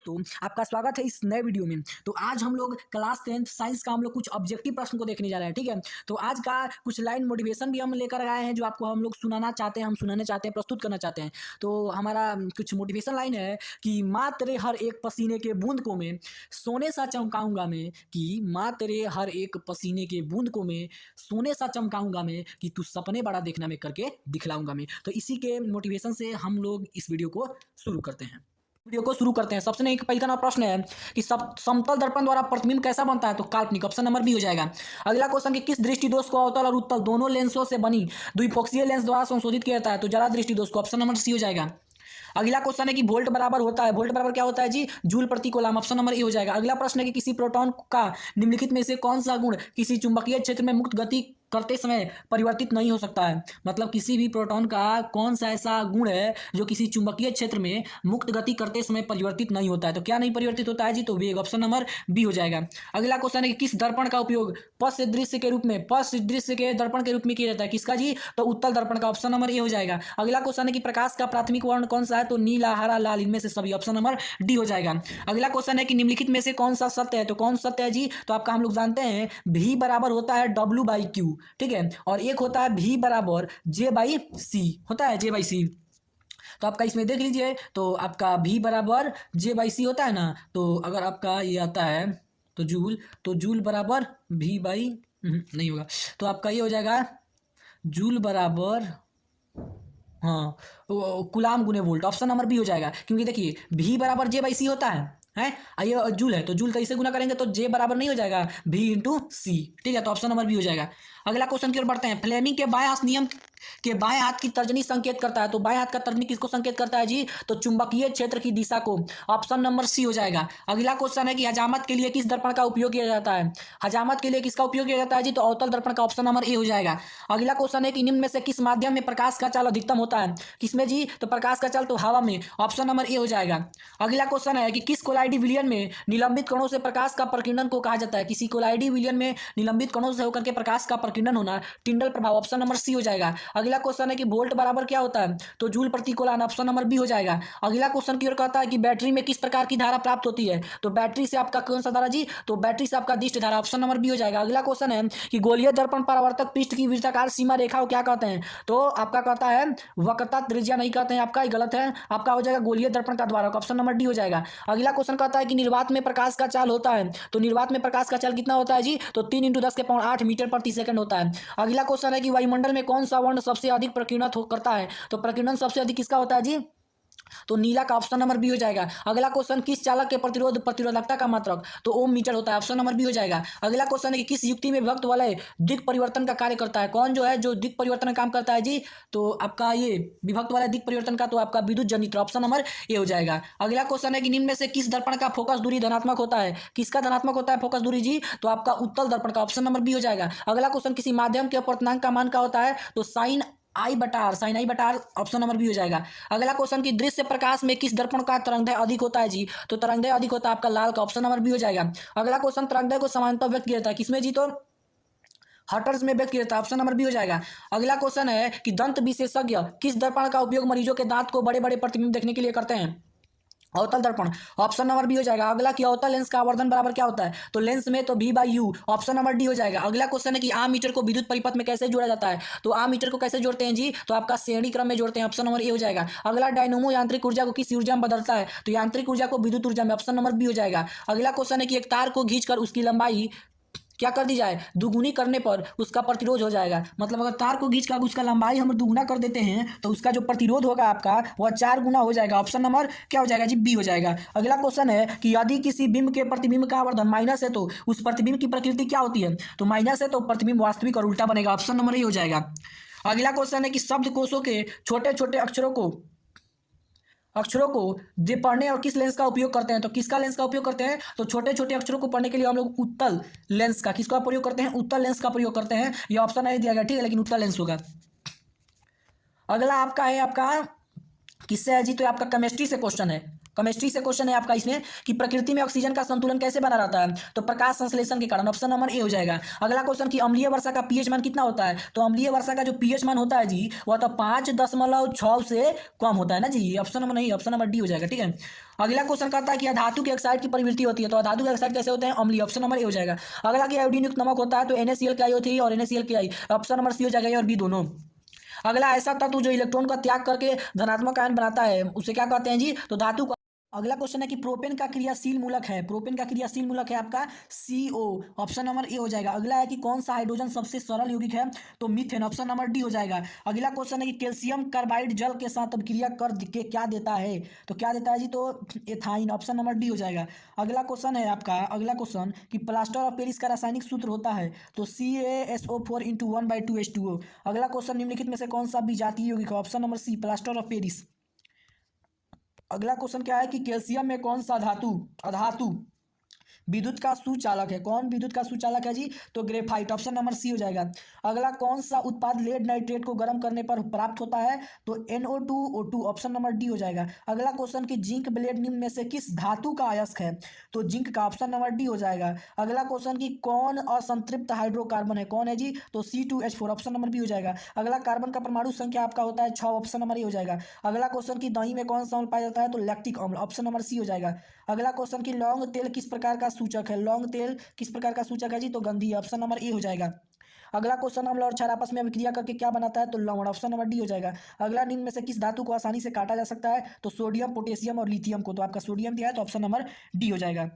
तो आपका स्वागत है इस नए वीडियो में। तो आज हम लोग क्लास 10th साइंस का हम लोग कुछ ऑब्जेक्टिव प्रश्न को देखने जा रहे हैं, ठीक है। तो आज का कुछ लाइन मोटिवेशन भी हम लेकर आए हैं जो आपको हम लोग सुनाना चाहते हैं, हम सुनाने चाहते हैं, प्रस्तुत करना चाहते हैं। तो हमारा कुछ मोटिवेशन लाइन है कि माँ तेरे हर एक पसीने के बूंद को मैं सोने सा चमकाऊंगा मैं, कि माँ तेरे हर एक पसीने के बूंद को मैं सोने सा चमकाऊंगा मैं, कि तू सपने बड़ा देखना मैं करके दिखलाऊंगा मैं। तो इसी के मोटिवेशन से हम लोग इस वीडियो को शुरू करते हैं। सबसे नहीं पहले का प्रश्न है कि सब समतल दर्पण द्वारा प्रतिबिंब कैसा बनता है, तो काल्पनिक, ऑप्शन नंबर बी हो जाएगा। अगला क्वेश्चन कि किस दृष्टि दोष को अवतल और उत्तल दोनों लेंसों से बनी द्विपक्षीय लेंस द्वारा संशोधित किया जाता है, तो जरा दृष्टि दोष को, ऑप्शन नंबर सी हो जाएगा। अगला क्वेश्चन है कि वोल्ट बराबर होता है, वोल्ट बराबर क्या होता है जी, जूल प्रति कूलम, ऑप्शन नंबर ए हो जाएगा। अगला प्रश्न है कि किसी प्रोटॉन का निम्नलिखित में से कौन सा गुण किसी चुंबकीय क्षेत्र में मुक्त गति करते समय परिवर्तित नहीं हो सकता है, मतलब किसी भी प्रोटॉन का कौन सा ऐसा गुण है जो किसी चुंबकीय क्षेत्र में मुक्त गति करते समय परिवर्तित नहीं होता है, तो क्या नहीं परिवर्तित होता है जी, तो वेग, ऑप्शन नंबर बी हो जाएगा। अगला क्वेश्चन है कि किस दर्पण का उपयोग पश्च दृश्य के रूप में, पश्च दृश्य के दर्पण के रूप में किया जाता है, किसका जी, तो उत्तल दर्पण का, ऑप्शन नंबर ए हो जाएगा। अगला क्वेश्चन है कि प्रकाश का प्राथमिक वर्ण कौन सा है, तो नीला, हरा, लाल, इनमें से सभी, ऑप्शन नंबर डी हो जाएगा। अगला क्वेश्चन है कि निम्नलिखित में से कौन सा सत्य है, तो कौन सत्य है जी, तो आपका हम लोग जानते हैं V बराबर होता है W/Q, ठीक है, और एक होता है V बराबर J/C, होता है J/C। तो आपका इसमें देख लीजिए, तो आपका V बराबर J/C होता है ना, तो अगर आपका ये आता है तो जूल बराबर नहीं होगा, तो आपका ये हो जाएगा जूल बराबर, हाँ, कुलाम गुने वोल्ट, ऑप्शन नंबर बी हो जाएगा। क्योंकि देखिए V बराबर J/C होता है ये जूल है, तो जूल कैसे गुना करेंगे, तो J बराबर नहीं हो जाएगा V/C, ठीक है, तो ऑप्शन नंबर बी हो जाएगा। अगला क्वेश्चन की ओर बढ़ते हैं। फ्लेमिंग के बाएं नियम के बाएं हाथ की तर्जनी संकेत करता है, तो बाएं हाथ का तर्जनी किसको संकेत करता है जी, तो चुंबकीय क्षेत्र की दिशा को, ऑप्शन नंबर सी हो जाएगा। अगला क्वेश्चन है कि हजामत के लिए किस दर्पण का उपयोग किया जाता है, हजामत के लिए किसका उपयोग किया जाता है जी, तो अवतल दर्पण का, ऑप्शन नंबर ए हो जाएगा। अगला क्वेश्चन है कि निम्न में से किस माध्यम में प्रकाश का चाल अधिकतम होता है, किसमें जी, तो प्रकाश का चाल तो हवा में, ऑप्शन नंबर ए हो जाएगा। अगला क्वेश्चन है कि किस कोलाइडी विलयन में निलंबित कणों से प्रकाश का प्रकीर्णन को कहा जाता है, किसी कोलाइडी विलयन में निलंबित कणों से होकर के प्रकाश का प्रकीर्णन होना टिंडल प्रभाव, ऑप्शन नंबर सी हो जाएगा। अगला क्वेश्चन है कि वोल्ट बराबर क्या होता है, तो जूल प्रति कूलम, ऑप्शन नंबर बी हो जाएगा। अगला क्वेश्चन की ओर कहता है कि बैटरी में किस प्रकार की धारा प्राप्त होती है, तो बैटरी से आपका कौन सा धारा जी, तो बैटरी से आपका दिष्ट धारा, ऑप्शन नंबर बी हो जाएगा। अगला क्वेश्चन है कि गोलीय दर्पण परावर्तक पृष्ठ की वृत्ताकार सीमा रेखा को क्या कहते हैं, तो आपका कहता है वक्रता त्रिज्या नहीं कहते हैं, आपका गलत है, आपका हो जाएगा गोलीय दर्पण का द्वारक, ऑप्शन नंबर डी हो जाएगा। अगला क्वेश्चन कहता है कि निर्वात में प्रकाश का चाल होता है, तो निर्वात में प्रकाश का चाल कितना होता है जी, तो 3 × 10⁸ मीटर प्रति सेकंड होता है। अगला क्वेश्चन है कि वायुमंडल में कौन सा वर्ण सबसे अधिक प्रकीर्णित करता है, तो प्रकीर्णन सबसे अधिक किसका होता है जी, तो नीला का, ऑप्शन नंबर बी हो जाएगा। अगला क्वेश्चन किस चालक के प्रतिरोधकता का मात्रक, तो ओम मीटर होता है, ऑप्शन नंबर बी हो जाएगा। अगला क्वेश्चन है कि किस युक्ति में विभक्त वलय दिक् परिवर्तन का कार्य करता है, कौन जो है जो दिक् परिवर्तन का काम करता है जी, तो आपका ये विभक्त वलय दिक् परिवर्तन का, तो आपका विद्युत जनित्र, ऑप्शन नंबर ए हो जाएगा। अगला क्वेश्चन है कि निम्न में से किस दर्पण का फोकस दूरी धनात्मक होता है, किसका धनात्मक होता है फोकस दूरी जी, तो आपका उत्तल दर्पण का, ऑप्शन नंबर बी हो जाएगा। अगला क्वेश्चन किसी माध्यम के अपवर्तनांक का मान क्या होता है, तो साइन आई बटा आर, ऑप्शन नंबर बी हो जाएगा। अगला क्वेश्चन की दृश्य प्रकाश में किस दर्पण का तरंगदैर्घ्य अधिक होता है जी, तो तरंगदैर्घ्य अधिक होता है आपका लाल का, ऑप्शन नंबर बी हो जाएगा। अगला क्वेश्चन तरंगदैर्घ्य को समानता व्यक्त किया जाता है किसमें जी, तो हर्ट्ज में व्यक्त किया जाता है, ऑप्शन नंबर बी हो जाएगा। अगला क्वेश्चन है कि दंत विशेषज्ञ किस दर्पण का उपयोग मरीजों के दांत को बड़े बड़े प्रतिबिंब देखने के लिए करते हैं, अवतल दर्पण, ऑप्शन नंबर बी हो जाएगा। अगला कि अवतल लेंस का आवर्धन बराबर क्या होता है, तो लेंस में तो V/U, ऑप्शन नंबर डी हो जाएगा। अगला क्वेश्चन है कि आम मीटर को विद्युत परिपथ में कैसे जोड़ा जाता है, तो आम मीटर को कैसे जोड़ते हैं जी, तो आपका श्रेणी क्रम में जोड़ते हैं, ऑप्शन नंबर ए हो जाएगा। अगला डायनोमो यांत्रिक ऊर्जा को किस ऊर्जा में बदलता है, तो यांत्रिक ऊर्जा को विद्युत ऊर्जा में, ऑप्शन नंबर बी हो जाएगा। अगला क्वेश्चन है कि एक तार को खींचकर उसकी लंबाई क्या कर दी जाए, दुगुनी करने पर उसका प्रतिरोध हो जाएगा, मतलब अगर तार को खींच कर उसका लंबाई हम दुगुना कर देते हैं तो उसका जो प्रतिरोध होगा आपका वह 4 गुना हो जाएगा, ऑप्शन नंबर क्या हो जाएगा जी, बी हो जाएगा। अगला क्वेश्चन है कि यदि किसी बिंब के प्रतिबिंब का आवर्धन माइनस है तो उस प्रतिबिंब की प्रकृति क्या होती है, तो माइनस है तो प्रतिबिंब वास्तविक और उल्टा बनेगा, ऑप्शन नंबर ए हो जाएगा। अगला क्वेश्चन है कि शब्दकोशों के छोटे छोटे अक्षरों को जे पढ़ने और किस लेंस का उपयोग करते हैं, तो किसका लेंस का उपयोग करते हैं, तो छोटे छोटे अक्षरों को पढ़ने के लिए हम लोग उत्तल लेंस का, किसका प्रयोग करते हैं, उत्तल लेंस का प्रयोग करते हैं। ये ऑप्शन नहीं दिया गया, ठीक है, लेकिन उत्तल लेंस होगा। अगला आपका है आपका किससे है जी, तो आपका केमिस्ट्री से क्वेश्चन है, केमिस्ट्री से क्वेश्चन है आपका इसमें कि प्रकृति में ऑक्सीजन का संतुलन कैसे बना रहता है, तो प्रकाश संश्लेषण के कारण, ऑप्शन नंबर ए हो जाएगा। अगला क्वेश्चन कि अम्लीय वर्षा का पीएच मान कितना होता है, तो अम्लीय वर्षा का जो पीएच मान होता है जी वह तो 5.6 से कम होता है ना जी, ऑप्शन नंबर नहीं, ऑप्शन नंबर डी हो जाएगा। ठीक है, अगला क्वेश्चन कहता है कि धातु के ऑक्साइड की प्रवृत्ति होती है, तो धातु के ऑक्साइड कैसे होते हैं, अम्लीय, ऑप्शन नंबर ए हो जाएगा। अगला कि आयोडीन युक्त नमक होता है, तो NaCl और NaCl, ऑप्शन नंबर सी हो जाएगा, और बी दोनों। अगला ऐसा तत्व जो इलेक्ट्रॉन का त्याग करके धनात्मक आयन बनाता है उसे क्या कहते हैं जी, तो धातु का। अगला क्वेश्चन है कि प्रोपेन का क्रियाशील मूलक है, प्रोपेन का क्रियाशील मूलक है आपका CO, ऑप्शन नंबर ए हो जाएगा। अगला है कि कौन सा हाइड्रोजन सबसे सरल यौगिक है, तो मीथेन, ऑप्शन नंबर डी हो जाएगा। अगला क्वेश्चन है कि कैल्शियम कार्बाइड जल के साथ अभिक्रिया कर के क्या देता है, तो क्या देता है जी, तो एथाइन, ऑप्शन नंबर डी हो जाएगा। अगला क्वेश्चन है आपका, अगला क्वेश्चन कि प्लास्टर ऑफ पेरिस का रासायनिक सूत्र होता है, तो CaSO4 × 1/2H2O। अगला क्वेश्चन निम्नलिखित में से कौन सा विजातीय यौगिक है, option number C, plaster of Paris. अगला क्वेश्चन क्या है कि कैल्शियम में कौन सा अधातु विद्युत का सुचालक है, कौन विद्युत का सुचालक है जी, तो ग्रेफाइट, ऑप्शन नंबर सी हो जाएगा। अगला कौन सा उत्पाद लेड नाइट्रेट को गर्म करने पर प्राप्त होता है, तो NO2O2, ऑप्शन नंबर डी हो जाएगा। अगला क्वेश्चन कि जिंक ब्लेड निम्न में से किस धातु का अयस्क है, तो जिंक का, ऑप्शन नंबर डी हो जाएगा। अगला क्वेश्चन कि कौन असंतृप्त हाइड्रोकार्बन है, कौन है जी, तो C2H4, ऑप्शन नंबर बी हो जाएगा। अगला कार्बन का परमाणु संख्या आपका होता है 6, ऑप्शन नंबर ए हो जाएगा। अगला क्वेश्चन कि दही में कौन सा अम्ल पाया जाता है, तो लैक्टिक अम्ल, ऑप्शन नंबर सी हो जाएगा। अगला क्वेश्चन कि लौंग तेल किस प्रकार का सूचक है, लौंग तेल किस प्रकार का सूचक है जी, तो गंधीय, ऑप्शन नंबर ए हो जाएगा। अगला क्वेश्चन अम्ल और क्षार आपस में अभिक्रिया करके क्या बनाता है, तो लवण, ऑप्शन नंबर डी हो जाएगा। अगला निम्न में से किस धातु को आसानी से काटा जा सकता है, तो सोडियम, पोटेशियम और लिथियम को, तो आपका सोडियम दिया है, तो ऑप्शन नंबर डी हो जाएगा।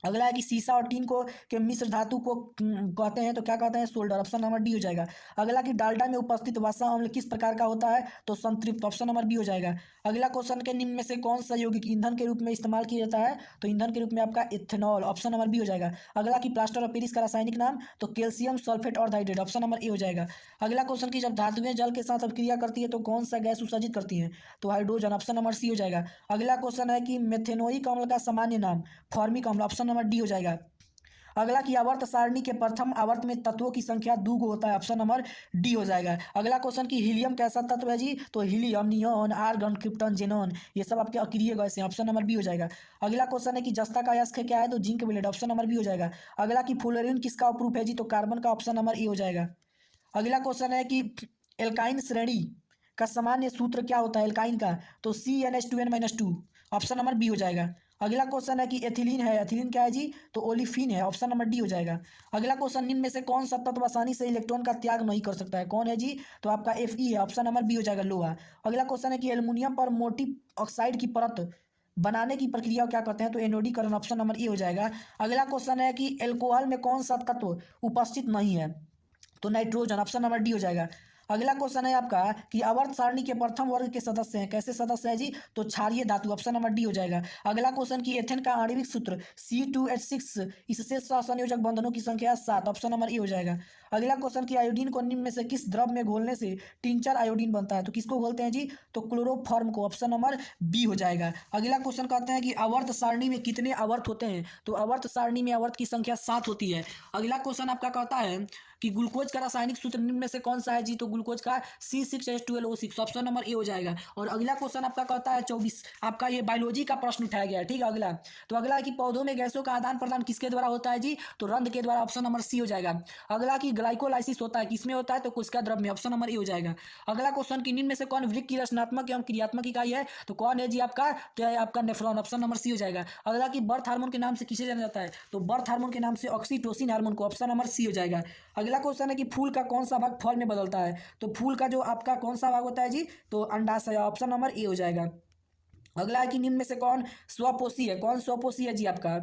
अगला है कि सीसा और टीन को के मिश्र धातु को कहते हैं, तो क्या कहते हैं, सोल्डर, ऑप्शन नंबर डी हो जाएगा। अगला कि डाल्डा में उपस्थित वसा अम्ल किस प्रकार का होता है, तो संतृप्त, ऑप्शन नंबर बी हो जाएगा। अगला क्वेश्चन के निम्न में से कौन सा यौगिक ईंधन के रूप में इस्तेमाल किया जाता है, तो ईंधन के रूप में आपका इथेनॉल, ऑप्शन नंबर बी हो जाएगा। अगला कि प्लास्टर ऑफ पेरिस का रासायनिक नाम, तो कैल्शियम सल्फेट और हाइड्रेट, ऑप्शन नंबर ए हो जाएगा। अगला क्वेश्चन की जब धातुएं जल के साथ अभिक्रिया करती है तो कौन सा गैस उत्सर्जित करती है, तो हाइड्रोजन, ऑप्शन नंबर सी हो जाएगा। अगला क्वेश्चन है कि मेथेनोइक अम्ल का सामान्य नाम, फॉर्मिक अम्ल, ऑप्शन नंबर डी हो जाएगा। अगला कि आवर्त सारणी के प्रथम आवर्त में तत्वों की संख्या 2 को होता है, ऑप्शन नंबर डी हो जाएगा। अगला क्वेश्चन कि हीलियम कैसा तत्व है जी, तो helium, neon, argon, krypton, xenon, ये सब आपके अक्रिय गैस हैं, ऑप्शन नंबर बी हो जाएगा। अगला क्वेश्चन है कि जस्ता का अयस्क क्या है, तो zinc blade, option number B हो जाएगा। अगला कि फ्लोरीन किसका अप्रूप है जी, तो कार्बन का, ऑप्शन नंबर ए हो जाएगा। अगला क्वेश्चन है कि एल्काइन श्रेणी का सामान्य सूत्र क्या होता है एल्काइन का, तो CnH2n-2, ऑप्शन नंबर बी हो जाएगा। अगला क्वेश्चन है कि एथिलीन है, एथिलीन क्या है जी, तो ओलिफिन है, ऑप्शन नंबर डी हो जाएगा। अगला क्वेश्चन निम्न में से कौन सा तत्व आसानी से इलेक्ट्रॉन का त्याग नहीं कर सकता है, कौन है जी, तो आपका Fe है, ऑप्शन नंबर बी हो जाएगा, लोहा। अगला क्वेश्चन है कि एल्युमिनियम पर मोटी ऑक्साइड की परत बनाने की प्रक्रिया को क्या कहते हैं, तो एनोडीकरण, ऑप्शन नंबर ए हो जाएगा। अगला क्वेश्चन है कि एल्कोहल में कौन सा तत्व उपस्थित नहीं है, तो नाइट्रोजन, ऑप्शन नंबर डी हो जाएगा। अगला क्वेश्चन है आपका कि आवर्त सारणी के प्रथम वर्ग के सदस्य हैं, कैसे सदस्य है जी, तो क्षारीय धातु, ऑप्शन नंबर डी हो जाएगा। अगला क्वेश्चन कि एथेन का आणविक सूत्र C2H6, इससे सहसंयोजक बंधनों की संख्या 7, ऑप्शन नंबर ए हो जाएगा। अगला क्वेश्चन कि आयोडीन को निम्न में से किस द्रव में घोलने से टिंचर आयोडीन बनता है, तो किसको घोलते हैं जी, तो क्लोरोफॉर्म को, ऑप्शन नंबर बी हो जाएगा। अगला क्वेश्चन कहते हैं कि आवर्त सारणी में कितने आवर्त होते हैं, तो आवर्त सारणी में आवर्त की संख्या 7 होती है। अगला क्वेश्चन आपका कहता है कि ग्लूकोज का रासायनिक सूत्र निम्न में से कौन सा है जी, तो ग्लूकोज का C6H12O6, ऑप्शन नंबर ए हो जाएगा। और अगला क्वेश्चन आपका कहता है 24, आपका ये बायोलॉजी का प्रश्न उठाया गया है, ठीक है। अगला तो अगला है कि पौधों में गैसों का आदान प्रदान किसके द्वारा होता है जी, तो रंध्र के द्वारा, ऑप्शन नंबर सी हो जाएगा। अगला कि ग्लाइकोलाइसिस होता है किसमें होता है, तो कोशिका द्रव में, ऑप्शन नंबर ए हो जाएगा। अगला क्वेश्चन कि निम्न में से कौन वृक्क की रचनात्मक एवं क्रियात्मक इकाई है, तो कौन है जी आपका, तो है आपका नेफ्रॉन, ऑप्शन नंबर सी हो जाएगा। अगला कि बर्थ हार्मोन के नाम से किसे जाना जाता है, तो बर्थ हार्मोन के नाम से ऑक्सीटोसिन हार्मोन को, ऑप्शन नंबर सी हो जाएगा। अगला क्वेश्चन है कि फूल का कौन सा भाग फल में बदलता है, तो फूल का जो आपका कौन सा भाग होता है जी, तो अंडाशय, ऑप्शन नंबर ए हो जाएगा। अगला है कि निम्न में से कौन स्वपोषी है, कौन स्वपोषी है जी आपका,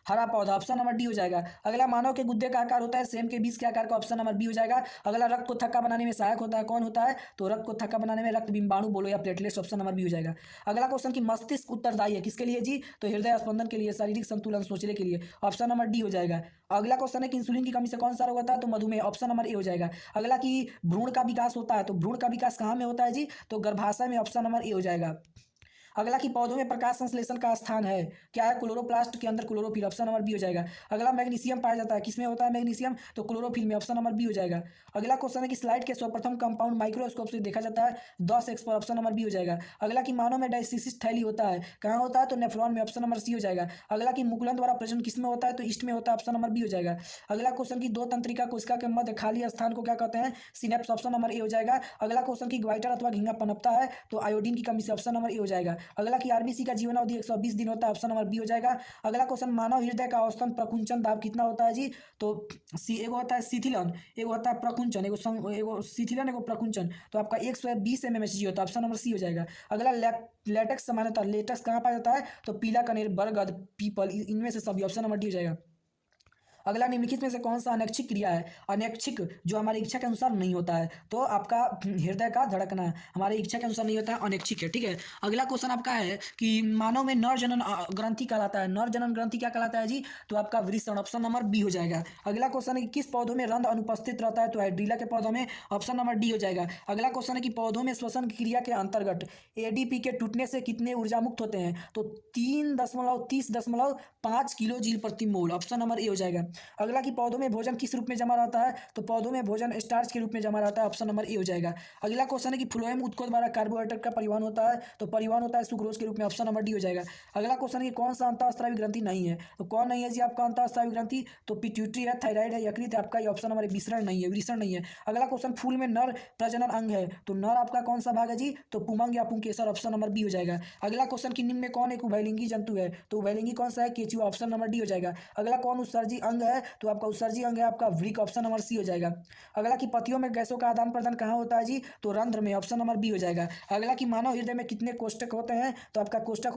हरा पौधा, ऑप्शन नंबर डी हो जाएगा। अगला मानव के गुद्दे का आकार होता है सेम के बीज के आकार का, ऑप्शन नंबर बी हो जाएगा। अगला रक्त को थक्का बनाने में सहायक होता है, कौन होता है, तो रक्त को थक्का बनाने में रक्त बिंबाणु बोलो या प्लेटलेट्स, ऑप्शन नंबर बी हो जाएगा। अगला क्वेश्चन कि मस्तिष्क उत्तरदायी है किसके लिए जी, तो हृदय स्पंदन के लिए, शारीरिक संतुलन, सोचने के लिए, ऑप्शन नंबर डी हो जाएगा। अगला क्वेश्चन है कि इंसुलिन की कमी से कौन सा रोग होता है, तो मधुमेह, ऑप्शन नंबर ए हो जाएगा। अगला कि भ्रूण का विकास होता है, तो भ्रूण का विकास कहाँ में होता है जी, तो गर्भाशय में, ऑप्शन नंबर ए हो जाएगा। अगला कि पौधों में प्रकाश संश्लेषण का स्थान है, क्या है? क्लोरोप्लास्ट के अंदर क्लोरोफिल, ऑप्शन नंबर बी हो जाएगा। अगला मैग्नीशियम पाया जाता है, किसमें होता है मैग्नीशियम? तो क्लोरोफिल में, ऑप्शन नंबर बी हो जाएगा। अगला क्वेश्चन है कि स्लाइड के सर्वप्रथम कंपाउंड माइक्रोस्कोप से देखा जाता है 10x पर, ऑप्शन नंबर बी हो जाएगा। अगला कि मानव में डायसिसिस थैली होता है, कहाँ होता है? तो नेफ्रॉन में, ऑप्शन नंबर सी हो जाएगा। अगला कि मुकुलन द्वारा प्रजनन किसमें होता है? तो ईस्ट में होता है, ऑप्शन नंबर बी हो जाएगा। अगला क्वेश्चन की दो तंत्रिका कोशिका के मध्य खाली स्थान को क्या कहते हैं? सिनेप्स, ऑप्शन नंबर ए हो जाएगा। अगला क्वेश्चन की ग्वाइटर अथवा झींगा पनपता है तो आयोडीन की कमी से, ऑप्शन नंबर ए हो जाएगा। अगला कि आरबीसी का जीवन अवधि 120 दिन होता है, ऑप्शन नंबर बी हो जाएगा। अगला क्वेश्चन मानव हृदय का औसतन प्रकुंचन दाब कितना होता है जी? तो सी एगो होता है शिथिलन, एगो होता है प्रकुंचन, एगो शिथिलन, एगो प्रकुंचन। तो आपका 120 mmHg होता है, ऑप्शन नंबर सी हो जाएगा। अगला लेटेक्स सामान्यतः लेटेक्स कहाँ पाया जाता है? तो पीला कनेर, बरगद, पीपल, इनमें से सभी, ऑप्शन नंबर डी हो जाएगा। अगला निम्नलिखित में से कौन सा अनैच्छिक क्रिया है? अनैच्छिक जो हमारी इच्छा के अनुसार नहीं होता है, तो आपका हृदय का धड़कना हमारी इच्छा के अनुसार नहीं होता है, अनैच्छिक है, ठीक है। अगला क्वेश्चन आपका है कि मानव में नर जनन ग्रंथि कहलाता है, नर जनन ग्रंथि क्या कहलाता है जी? तो आपका वृषण, ऑप्शन नंबर बी हो जाएगा। अगला क्वेश्चन है कि किस पौधों में रंध्र अनुपस्थित रहता है? तो हाइड्रीला के पौधों में, ऑप्शन नंबर डी हो जाएगा। अगला क्वेश्चन है कि पौधों में श्वसन की क्रिया के अंतर्गत एडीपी के टूटने से कितने ऊर्जा मुक्त होते हैं? तो 3.30.5 किलो जूल प्रति मोल, ऑप्शन नंबर ए हो जाएगा। अगला कि पौधों में भोजन किस रूप में जमा रहता है? तो पौधों में भोजन स्टार्च के रूप में जमा रहता है, ऑप्शन नंबर ए हो जाएगा। अगला क्वेश्चन है कि फ्लोएम उत्तकों द्वारा कार्बोहाइड्रेट का परिवहन होता है, तो परिवहन होता है सुक्रोज के रूप में, ऑप्शन नंबर डी हो जाएगा। अगला क्वेश्चन है कि कौन सा अंतःस्रावी ग्रंथि नहीं है? तो कौन नहीं है जी आपका अंतःस्रावी ग्रंथि? तो पिट्यूटरी है, थायराइड है, यकृत है, आपका ये ऑप्शन नंबर विसरण नहीं है, वृषण नहीं है। अगला क्वेश्चन फूल में नर प्रजनन अंग है, तो नर आपका कौन सा भाग है जी? तो पुमंग या पुंकेसर, ऑप्शन नंबर बी हो जाएगा। अगला क्वेश्चन कि निम्न में कौन एक उभयलिंगी जंतु है? तो उभयलिंगी कौन सा है? केचुआ, ऑप्शन नंबर डी हो जाएगा। अगला कौन उत्सर्जी अंग है? तो आपका उत्सर्जी अंग है आपका वृक्क, ऑप्शन नंबर सी हो जाएगा। अगला कि पतियों में गैसों का आदान प्रदान कहाँ होता है जी? तो रंध्र में, ऑप्शन नंबर बी हो जाएगा। अगला कि मानव हृदय में कितने कोष्ठक होते हैं? तो आपका कोष्ठक